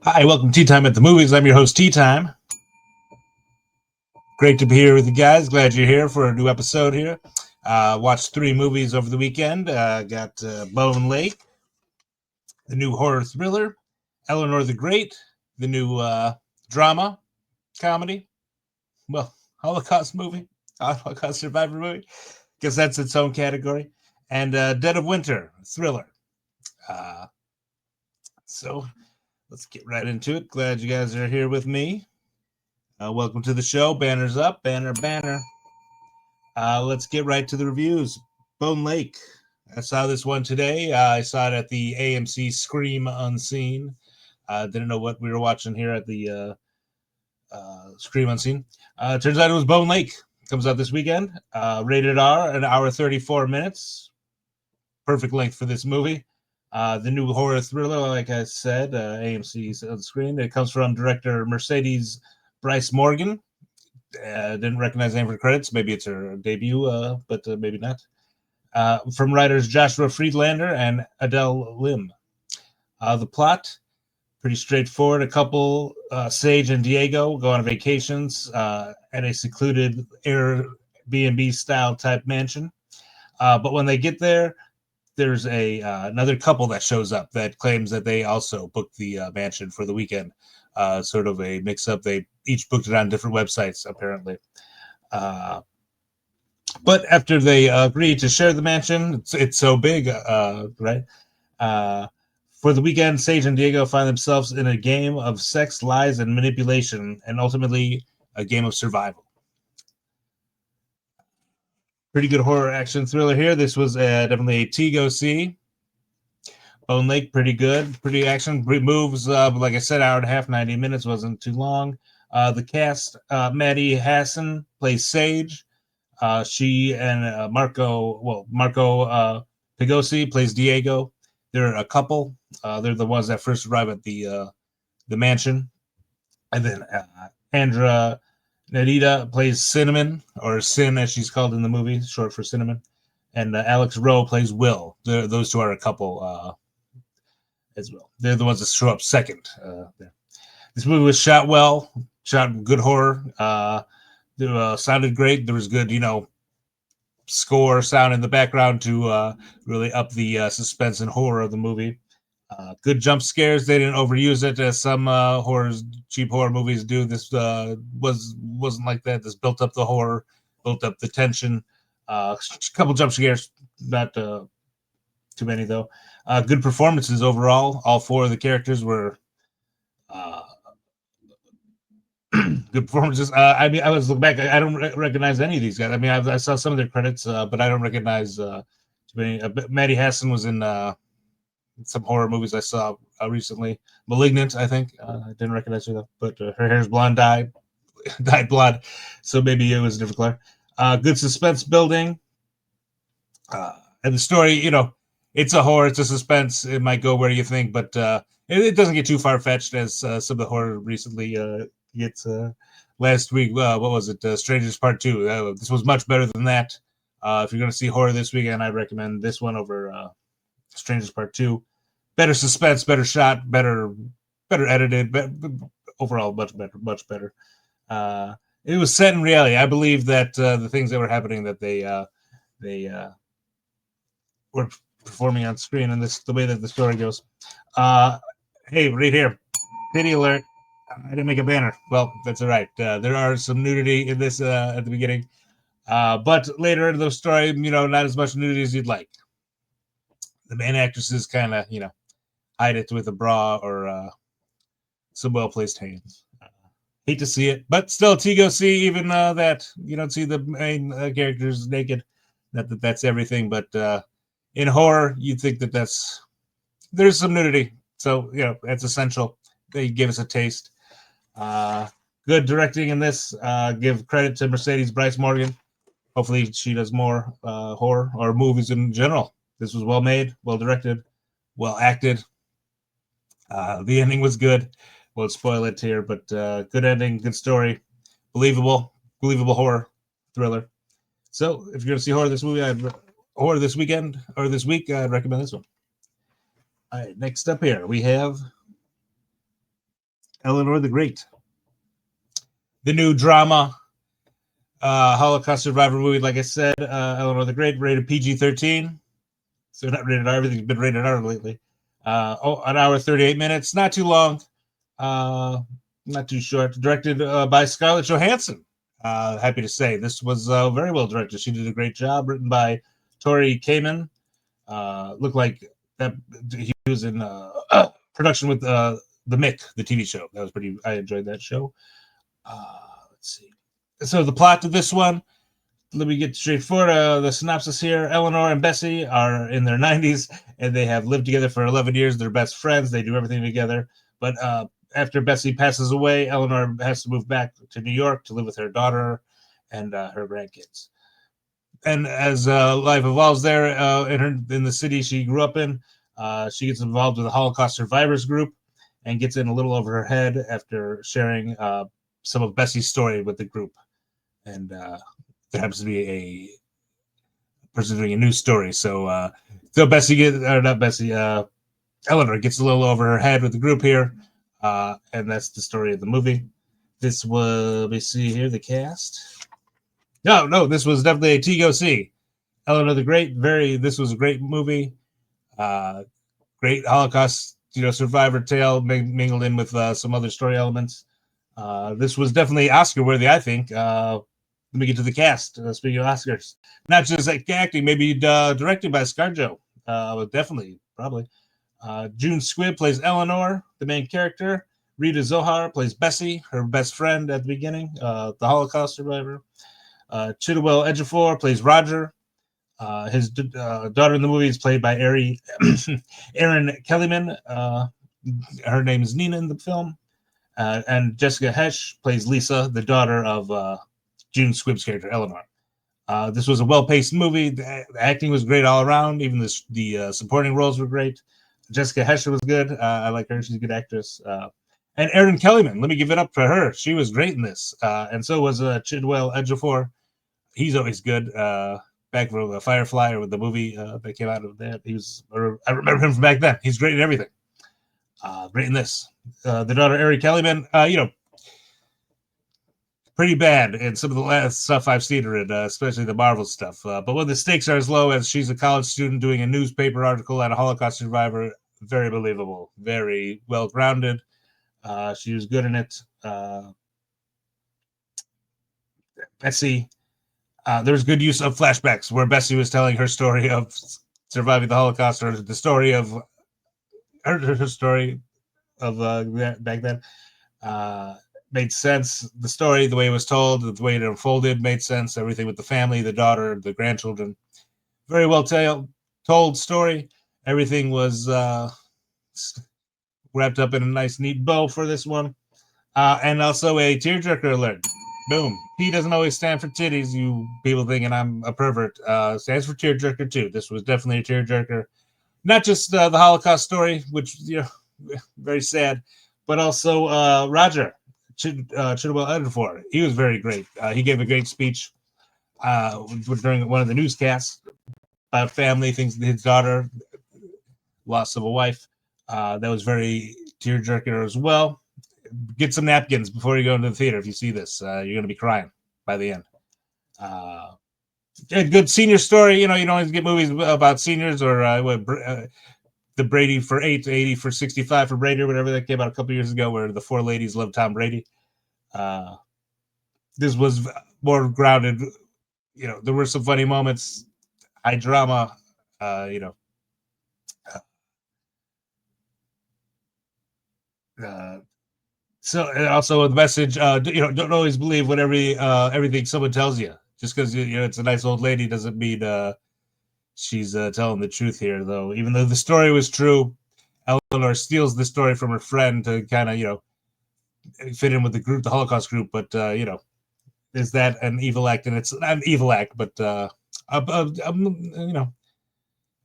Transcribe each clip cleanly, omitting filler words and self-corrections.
Hi, welcome to Tea Time at the Movies. I'm your host, Tea Time. Great to be here with you guys. Glad you're here for a new episode here. Watched 3 movies over the weekend. Got Bone Lake, the new horror thriller, Eleanor the Great, the new drama comedy, well, Holocaust movie, Holocaust survivor movie. Guess that's its own category. And Dead of Winter, thriller. Uh, so let's get right into it. Glad you guys are here with me. Welcome to the show. Banners up, banner. Let's get right to the reviews. Bone Lake. I saw this one today. I saw it at the AMC Scream Unseen. Didn't know what we were watching here at the Scream Unseen. Turns out it was Bone Lake. Comes out this weekend. Rated R, an hour 34 minutes. Perfect length for this movie. The new horror thriller, like I said, AMC's on screen. It comes from director Mercedes Bryce Morgan. Didn't recognize any of her credits. Maybe it's her debut, but maybe not. From writers Joshua Friedlander and Adele Lim. The plot, pretty straightforward. A couple, Sage and Diego, go on vacations at a secluded Airbnb style type mansion. But when they get there, there's another couple that shows up that claims that they also booked the mansion for the weekend. Sort of a mix-up. They each booked it on different websites, apparently. But after they agree to share the mansion, it's so big, right? For the weekend, Sage and Diego find themselves in a game of sex, lies, and manipulation, and ultimately a game of survival. Pretty good horror action thriller here. This was definitely a T go see. Bone Lake, pretty good. Pretty action. Moves, like I said, hour and a half, 90 minutes. Wasn't too long. The cast, Maddie Hassan plays Sage. She and Marco Pegosi plays Diego. They're a couple. They're the ones that first arrive at the mansion. And then Andra Narita plays Cinnamon, or Sin as she's called in the movie, short for Cinnamon. And Alex Rowe plays Will. Those two are a couple as well. They're the ones that show up second. This movie was shot well, shot good horror. Sounded great. There was good, score sound in the background to really up the suspense and horror of the movie. Good jump scares. They didn't overuse it as some cheap horror movies do. This wasn't like that. This built up the horror, built up the tension. A couple jump scares, not too many though. Good performances overall. All 4 of the characters were good performances. I mean, I was looking back. I don't recognize any of these guys. I mean, I saw some of their credits, but I don't recognize too many. Maddie Hassan was in some horror movies I saw recently. Malignant, I think. I didn't recognize her though, but her hair's blonde dyed blonde, so maybe it was a different color. Good suspense building, and the story. It's a horror. It's a suspense. It might go where you think, but it doesn't get too far fetched as some of the horror recently gets. Last week, what was it? Strangers Part 2. This was much better than that. If you're going to see horror this weekend, I recommend this one over Strangers Part 2. Better suspense, better shot, better edited, overall much better. It was set in reality. I believe that the things that were happening that they were performing on screen, and the way that the story goes. Hey, right here, pity alert. I didn't make a banner. Well, that's all right. There are some nudity in this at the beginning, but later in the story, not as much nudity as you'd like. The main actresses kind of, hide it with a bra or some well-placed hands. Hate to see it, but still, Tigo see even that you don't see the main characters naked. Not that that's everything, but in horror, you'd think that there's some nudity, so that's essential. They give us a taste. Good directing in this. Give credit to Mercedes Bryce Morgan. Hopefully, she does more horror or movies in general. This was well made, well directed, well acted. The ending was good. Won't spoil it here, but good ending, good story, believable horror thriller. So, if you're going to see horror this weekend or this week, I'd recommend this one. All right, next up here we have Eleanor the Great. The new drama Holocaust survivor movie, like I said, Eleanor the Great, rated PG-13. So not rated R. Everything's been rated R lately. An hour 38 minutes, not too long, not too short. Directed by Scarlett Johansson. Happy to say this was very well directed. She did a great job. Written by Tori Kamen. Looked like that he was in production with the Mick, the TV show. That was pretty. I enjoyed that show. Let's see. So the plot of this one, let me get straight forward. The synopsis here: Eleanor and Bessie are in their 90s, and they have lived together for 11 years. They're best friends. They do everything together. But after Bessie passes away, Eleanor has to move back to New York to live with her daughter and her grandkids. And as life evolves there in the city she grew up in, she gets involved with the Holocaust survivors group and gets in a little over her head after sharing some of Bessie's story with the group. And there happens to be a person doing a news story. So Bessie Eleanor gets a little over her head with the group here. And that's the story of the movie. This was, let me see here, the cast. No, this was definitely a T-go see. Eleanor the Great, this was a great movie. Great Holocaust, survivor tale mingled in with some other story elements. This was definitely Oscar worthy, I think. Let me get to the cast. Speaking of Oscars, not just like acting, maybe directed by ScarJo. Definitely, probably. June Squibb plays Eleanor, the main character. Rita Zohar plays Bessie, her best friend at the beginning, the Holocaust survivor. Chiwetel Ejiofor plays Roger. His daughter in the movie is played by Erin Kellyman. Her name is Nina in the film. And Jessica Hesh plays Lisa, the daughter of June Squibb's character, Eleanor. This was a well-paced movie. The acting was great all around. Even the supporting roles were great. Jessica Hesh was good. I like her. She's a good actress. And Erin Kellyman, let me give it up for her. She was great in this. And so was Chiwetel Ejiofor. He's always good. Back from Firefly or with the movie that came out of that. I remember him from back then. He's great in everything. Great in this. The daughter, Erin Kellyman, pretty bad in some of the last stuff I've seen her in, especially the Marvel stuff. But when the stakes are as low as she's a college student doing a newspaper article on a Holocaust survivor, very believable, very well grounded. She was good in it. Bessie, there was good use of flashbacks where Bessie was telling her story of surviving the Holocaust, or the story of her story of back then. Made sense. The story, the way it was told, the way it unfolded made sense. Everything with the family, the daughter, the grandchildren. Very well told story. Everything was wrapped up in a nice, neat bow for this one. And also a tearjerker alert. Boom. P doesn't always stand for titties, you people thinking I'm a pervert. Stands for tearjerker too. This was definitely a tearjerker. Not just the Holocaust story, which, very sad, but also Roger. Chiwetel Ejiofor. He was very great. He gave a great speech during one of the newscasts about family things. His daughter, loss of a wife. That was very tearjerker as well. Get some napkins before you go into the theater. If you see this, you're going to be crying by the end. A good senior story. You don't always get movies about seniors or the Brady for 8, 80 for 65 for Brady or whatever that came out a couple years ago, where the four ladies love Tom Brady. This was more grounded. There were some funny moments, high drama. So also the message, don't always believe what everything someone tells you. Just because it's a nice old lady doesn't mean she's telling the truth here. Though, even though the story was true, Eleanor steals the story from her friend to kind of fit in with the group, the Holocaust group. But is that an evil act? And it's not an evil act, but an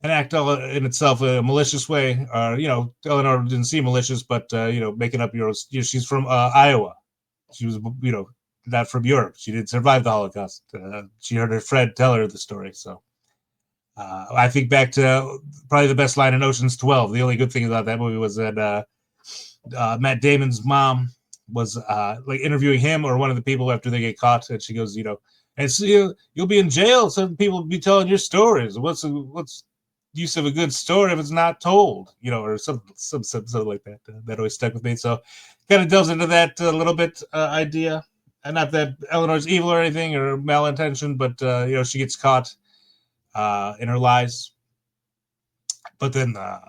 act in itself, a malicious way. Eleanor didn't seem malicious, but making up she's from Iowa. She was not from Europe. She didn't survive the Holocaust. She heard her friend tell her the story. So I think back to probably the best line in Ocean's 12. The only good thing about that movie was that Matt Damon's mom was like interviewing him or one of the people after they get caught, and she goes, and so you'll be in jail. Some people will be telling your stories. What's use of a good story if it's not told, or something like that. That always stuck with me. So, kind of delves into that a little bit idea. And not that Eleanor's evil or anything or malintentioned, but she gets caught in her lies. But then, the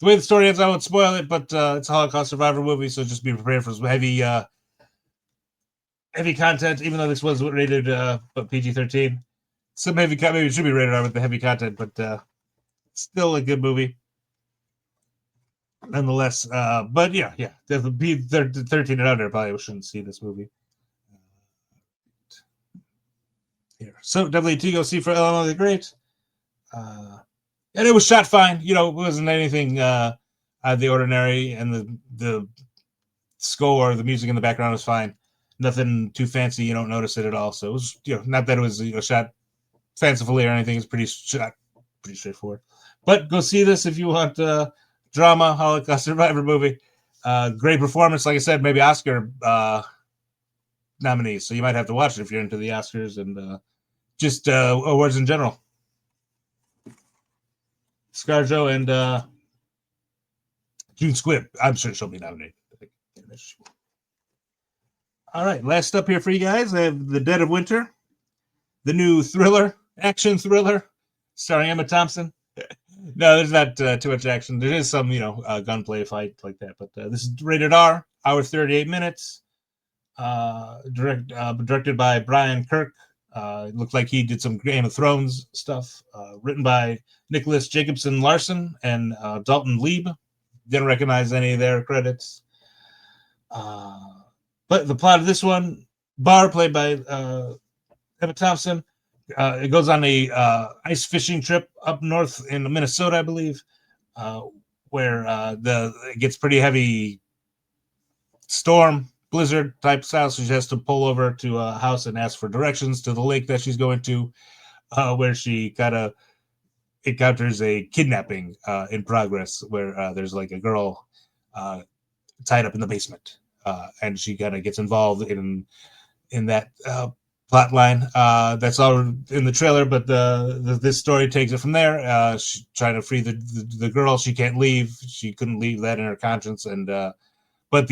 way the story ends, I won't spoil it. But it's a Holocaust survivor movie, so just be prepared for some heavy content. Even though this was rated but PG-13, some heavy maybe it should be rated R with the heavy content, but still a good movie nonetheless. But yeah, definitely 13 and under probably shouldn't see this movie. Here, so definitely to go see for Eleanor the Great. And it was shot fine. It wasn't anything out of the ordinary, and the score, the music in the background was fine. Nothing too fancy. You don't notice it at all. So it was, not that it was shot fancifully or anything. It's pretty straightforward. But go see this if you want drama, Holocaust survivor movie. Great performance. Like I said, maybe Oscar nominees. So you might have to watch it if you're into the Oscars and just awards in general. ScarJo and June Squibb. I'm sure she'll be nominated. All right, last up here for you guys, I have The Dead of Winter, the new action thriller, starring Emma Thompson. No, there's not too much action. There is some, gunplay fight like that, but this is rated R, hour 38 minutes. Directed by Brian Kirk. It looked like he did some Game of Thrones stuff. Written by Nicholas Jacobson Larson and Dalton Lieb. Didn't recognize any of their credits. But the plot of this one, Barr, played by Emma Thompson, it goes on a ice fishing trip up north in Minnesota, I believe, where it gets pretty heavy storm, blizzard type style. So she has to pull over to a house and ask for directions to the lake that she's going to, where she kind of encounters a kidnapping in progress, where there's like a girl tied up in the basement, and she kind of gets involved in that plot line. That's all in the trailer, but this story takes it from there. She's trying to free the girl. She can't leave. She couldn't leave that in her conscience, and but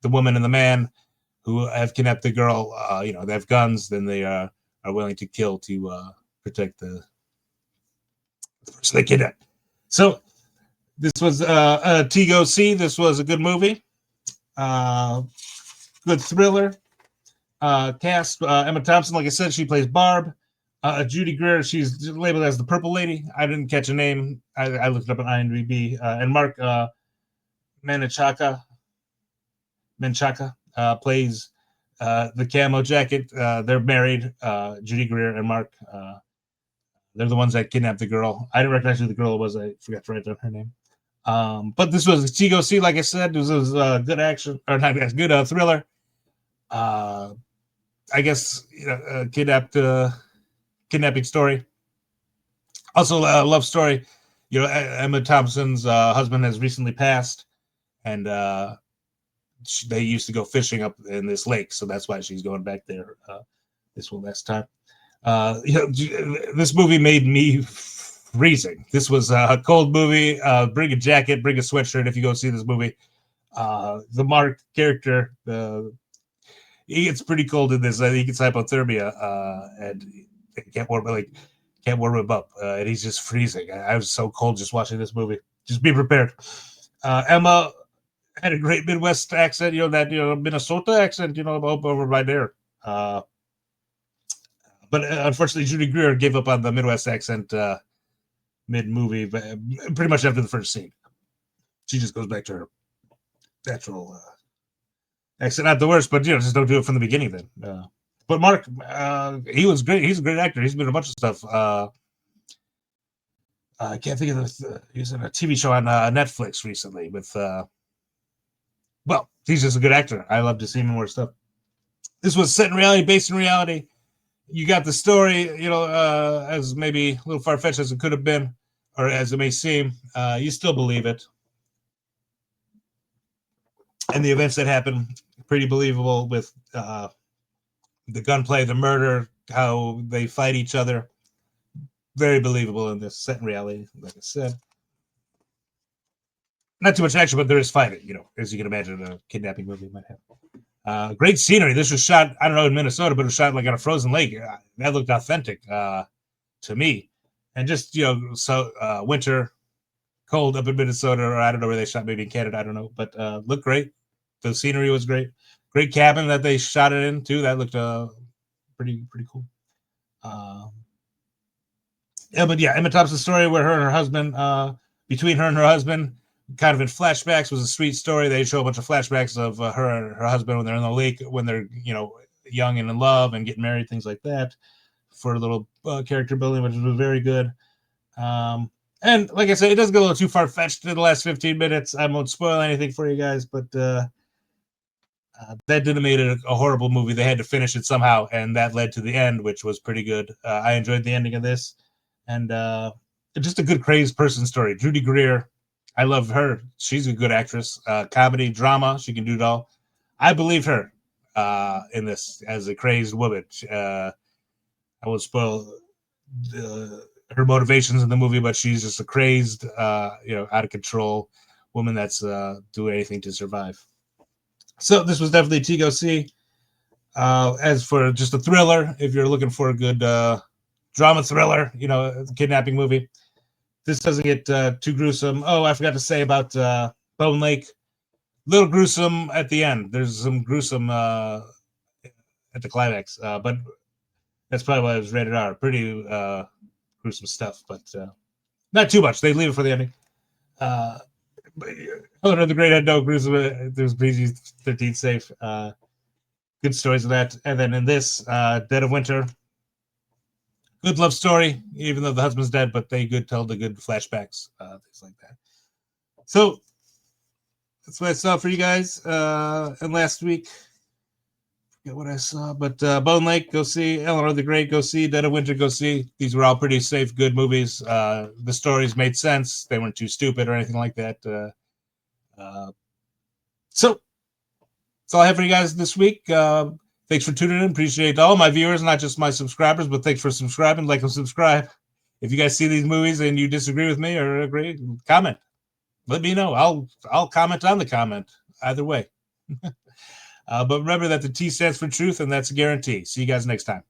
the woman and the man who have kidnapped the girl, they have guns. Then they are willing to kill to protect the person they kidnapped. So this was Go See. This was a good movie. Good thriller. Cast Emma Thompson, like I said, she plays Barb. Judy Greer, she's labeled as the Purple Lady. I didn't catch a name. I looked it up on IMDb. And Mark Menchaca plays the camo jacket. They're married. Judy Greer and Mark. They're the ones that kidnapped the girl. I didn't recognize who the girl was. I forgot to write down her name. But this was Go See, like I said. This was good action, or not good thriller. I guess kidnapping story. Also, a love story. Emma Thompson's husband has recently passed, and they used to go fishing up in this lake, so that's why she's going back there this one last time. This movie made me freezing. This was a cold movie. Bring a jacket, bring a sweatshirt if you go see this movie. The Mark character, he gets pretty cold in this. He gets hypothermia, and can't warm him up, and he's just freezing. I was so cold just watching this movie. Just be prepared. Emma had a great Midwest accent, that Minnesota accent, over by there. But unfortunately, Judy Greer gave up on the Midwest accent mid-movie, but pretty much after the first scene. She just goes back to her natural accent. Not the worst, but just don't do it from the beginning then. But Mark, he was great. He's a great actor. He's been in a bunch of stuff. I can't think of he was in a TV show on Netflix recently with. He's just a good actor. I love to see him in more stuff. This was set in reality, based in reality. You got the story, as maybe a little far-fetched as it could have been, or as it may seem. You still believe it. and the events that happen, pretty believable with the gunplay, the murder, how they fight each other. Very believable in this, set in reality, like I said. Not too much action, but there is fighting, as you can imagine a kidnapping movie might have. Great scenery. This was shot, I don't know, in Minnesota, but it was shot like on a frozen lake. That looked authentic to me. And just, winter, cold up in Minnesota, or I don't know where they shot, maybe in Canada, I don't know. But looked great. The scenery was great. Great cabin that they shot it in, too. That looked pretty cool. Emma Thompson's story where her and her husband, between her and her husband, kind of in flashbacks, was a sweet story. They show a bunch of flashbacks of her and her husband when they're in the lake, when they're, young and in love and getting married, things like that, for a little character building, which was very good. And like I said, it does go a little too far-fetched in the last 15 minutes. I won't spoil anything for you guys, but that didn't have made it a horrible movie. They had to finish it somehow, and that led to the end, which was pretty good. I enjoyed the ending of this. And just a good crazed person story. Judy Greer, I love her. She's a good actress. Comedy, drama, she can do it all. I believe her in this as a crazed woman. I won't spoil her motivations in the movie, but she's just a crazed, out of control woman that's doing anything to survive. So this was definitely T go see. As for just a thriller, if you're looking for a good drama thriller, kidnapping movie, this doesn't get too gruesome. Oh, I forgot to say about Bone Lake. Little gruesome at the end. There's some gruesome at the climax, but that's probably why it was rated R. Pretty gruesome stuff, but not too much. They leave it for the ending. Eleanor the Great had no gruesome. There's PG-13 safe. Good stories of that. And then in this, Dead of Winter, good love story, even though the husband's dead, but they tell the good flashbacks, things like that. So that's what I saw for you guys. And last week, forget what I saw, but Bone Lake, go see. Eleanor the Great, go see. Dead of Winter, go see. These were all pretty safe, good movies. The stories made sense. They weren't too stupid or anything like that. So that's all I have for you guys this week. Thanks for tuning in. Appreciate all my viewers, not just my subscribers, but thanks for subscribing. Like and subscribe. If you guys see these movies and you disagree with me or agree, comment. Let me know. I'll comment on the comment either way. But remember that the T stands for truth, and that's a guarantee. See you guys next time.